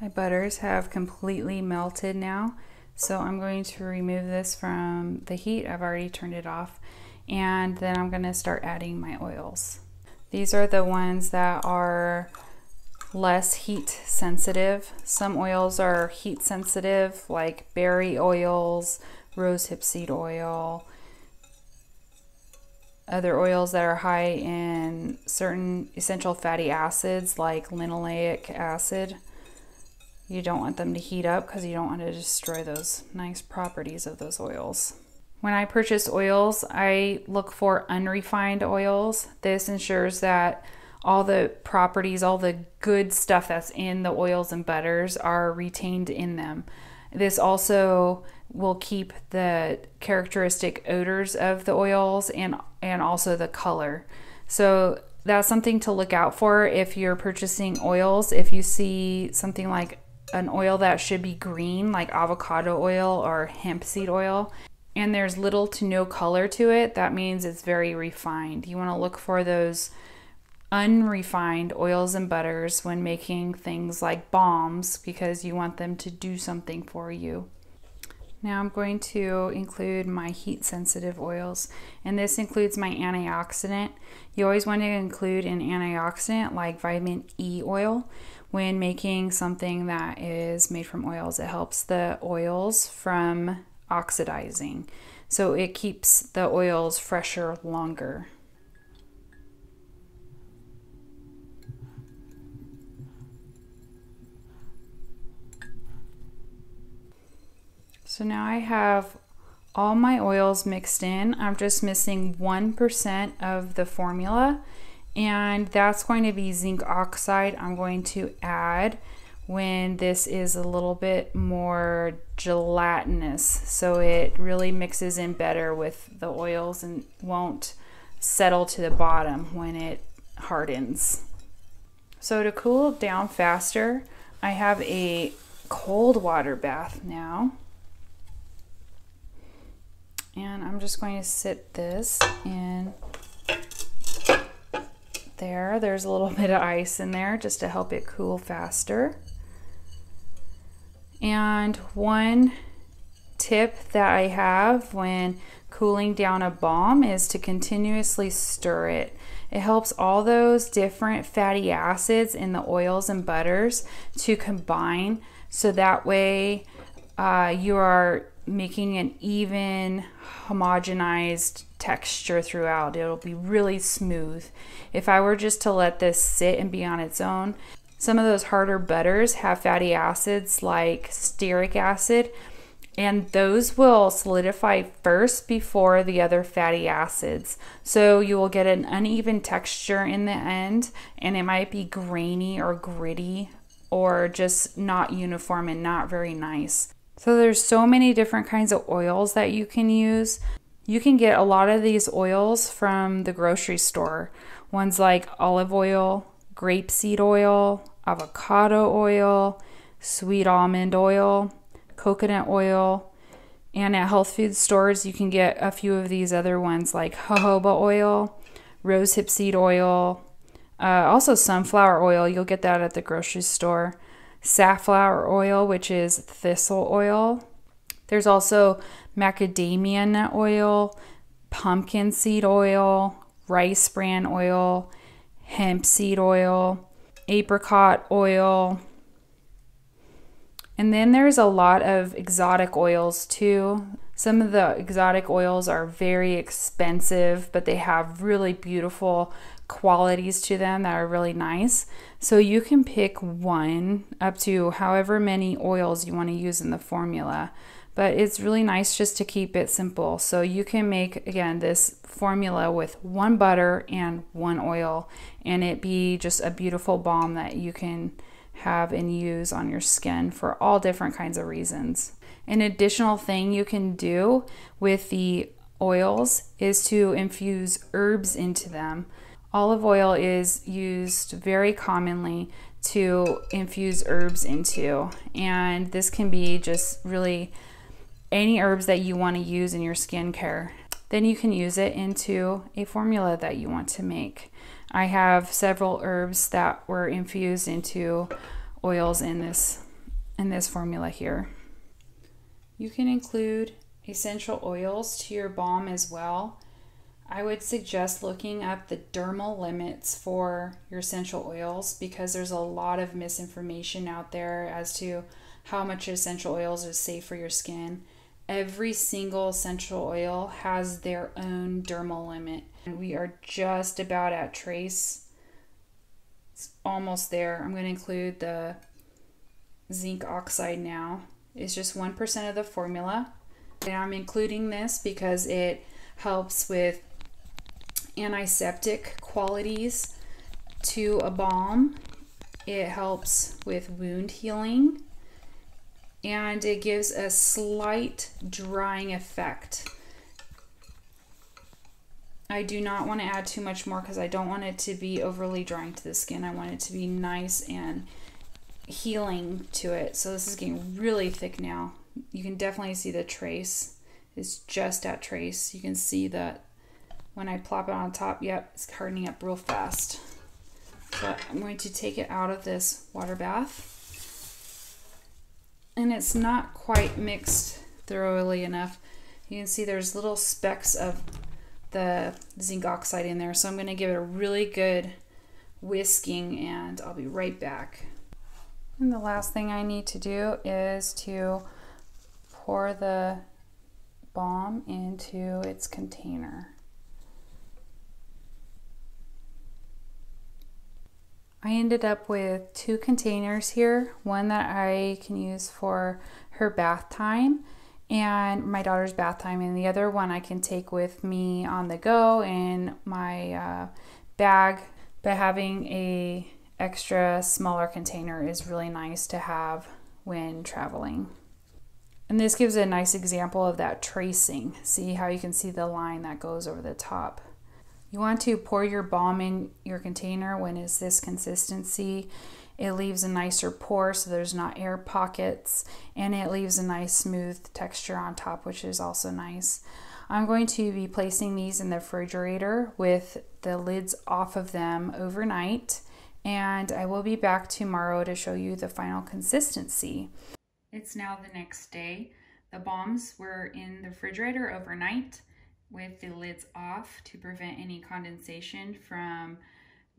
My butters have completely melted now, so I'm going to remove this from the heat. I've already turned it off, and then I'm going to start adding my oils. These are the ones that are less heat sensitive. Some oils are heat sensitive, like berry oils, rosehip seed oil, other oils that are high in certain essential fatty acids like linoleic acid. You don't want them to heat up because you don't want to destroy those nice properties of those oils. When I purchase oils, I look for unrefined oils. This ensures that all the properties, all the good stuff that's in the oils and butters are retained in them. This also will keep the characteristic odors of the oils and also the color. So that's something to look out for if you're purchasing oils. If you see something like an oil that should be green, like avocado oil or hemp seed oil, and there's little to no color to it, that means it's very refined. You want to look for those unrefined oils and butters when making things like balms, because you want them to do something for you. Now I'm going to include my heat sensitive oils, and this includes my antioxidant. You always want to include an antioxidant like vitamin E oil when making something that is made from oils. It helps the oils from oxidizing, so it keeps the oils fresher longer. So now I have all my oils mixed in. I'm just missing 1% of the formula, and that's going to be zinc oxide. I'm going to add when this is a little bit more gelatinous, so it really mixes in better with the oils and won't settle to the bottom when it hardens. So to cool down faster, I have a cold water bath now. And I'm just going to sit this in there. There's a little bit of ice in there just to help it cool faster. And one tip that I have when cooling down a balm is to continuously stir it. It helps all those different fatty acids in the oils and butters to combine, so that way you are making an even homogenized texture throughout. It'll be really smooth. If I were just to let this sit and be on its own, some of those harder butters have fatty acids like stearic acid, and those will solidify first before the other fatty acids. So you will get an uneven texture in the end, and it might be grainy or gritty or just not uniform and not very nice. So there's so many different kinds of oils that you can use. You can get a lot of these oils from the grocery store. Ones like olive oil, grapeseed oil, avocado oil, sweet almond oil, coconut oil, and at health food stores you can get a few of these other ones like jojoba oil, rosehip seed oil, also sunflower oil. You'll get that at the grocery store. safflower oil, which is thistle oil. There's also macadamia nut oil, pumpkin seed oil, rice bran oil, hemp seed oil, apricot oil. And then there's a lot of exotic oils too. Some of the exotic oils are very expensive, but they have really beautiful qualities to them that are really nice. So you can pick one up to however many oils you want to use in the formula. But it's really nice just to keep it simple. So you can make, again, this formula with 1 butter and 1 oil, and it be just a beautiful balm that you can have and use on your skin for all different kinds of reasons. An additional thing you can do with the oils is to infuse herbs into them. Olive oil is used very commonly to infuse herbs into, and this can be just really any herbs that you want to use in your skincare. Then you can use it into a formula that you want to make. I have several herbs that were infused into oils in this formula here. You can include essential oils to your balm as well. I would suggest looking up the dermal limits for your essential oils because there's a lot of misinformation out there as to how much essential oils is safe for your skin. Every single essential oil has their own dermal limit. And we are just about at trace. It's almost there. I'm going to include the zinc oxide now. It's just 1% of the formula. And I'm including this because it helps with antiseptic qualities to a balm. It helps with wound healing, and it gives a slight drying effect. I do not want to add too much more because I don't want it to be overly drying to the skin. I want it to be nice and healing to it. So this is getting really thick now. You can definitely see the trace. It's just at trace. You can see that when I plop it on top, yep, it's hardening up real fast. So I'm going to take it out of this water bath. And it's not quite mixed thoroughly enough. You can see there's little specks of the zinc oxide in there. So I'm going to give it a really good whisking and I'll be right back. And the last thing I need to do is to pour the balm into its container. I ended up with 2 containers here, one that I can use for her bath time and my daughter's bath time, and the other one I can take with me on the go in my bag. But having a extra smaller container is really nice to have when traveling. And this gives a nice example of that tracing. See how you can see the line that goes over the top. You want to pour your balm in your container when it's this consistency. It leaves a nicer pour so there's not air pockets, and it leaves a nice smooth texture on top, which is also nice. I'm going to be placing these in the refrigerator with the lids off of them overnight, and I will be back tomorrow to show you the final consistency. It's now the next day. The balms were in the refrigerator overnight with the lids off to prevent any condensation from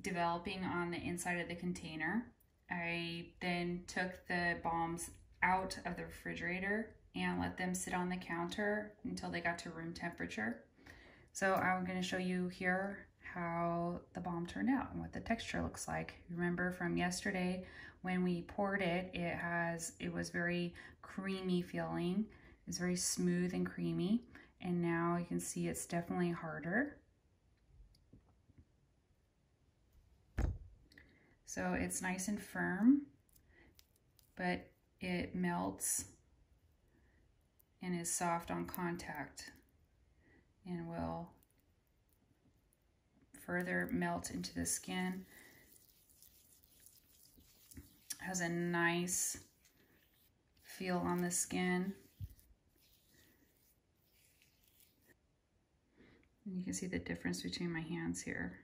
developing on the inside of the container. I then took the balms out of the refrigerator and let them sit on the counter until they got to room temperature. So I'm going to show you here how the balm turned out and what the texture looks like. Remember from yesterday when we poured it, it was very creamy feeling. It's very smooth and creamy. And now you can see it's definitely harder. So it's nice and firm, but it melts and is soft on contact and will further melt into the skin. Has a nice feel on the skin. And you can see the difference between my hands here.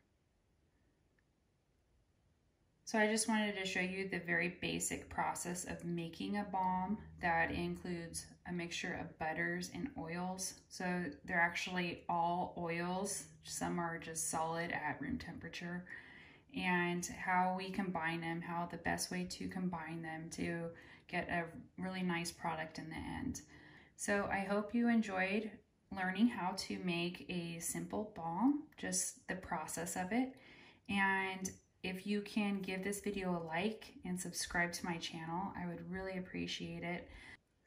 So I just wanted to show you the very basic process of making a balm that includes a mixture of butters and oils. So they're actually all oils. Some are just solid at room temperature. And how we combine them, how the best way to combine them to get a really nice product in the end. So I hope you enjoyed learning how to make a simple balm, just the process of it. And if you can give this video a like and subscribe to my channel, I would really appreciate it.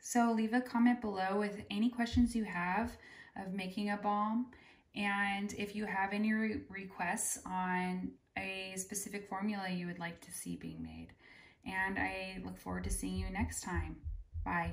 So leave a comment below with any questions you have of making a balm. And if you have any requests on a specific formula you would like to see being made. And I look forward to seeing you next time. Bye.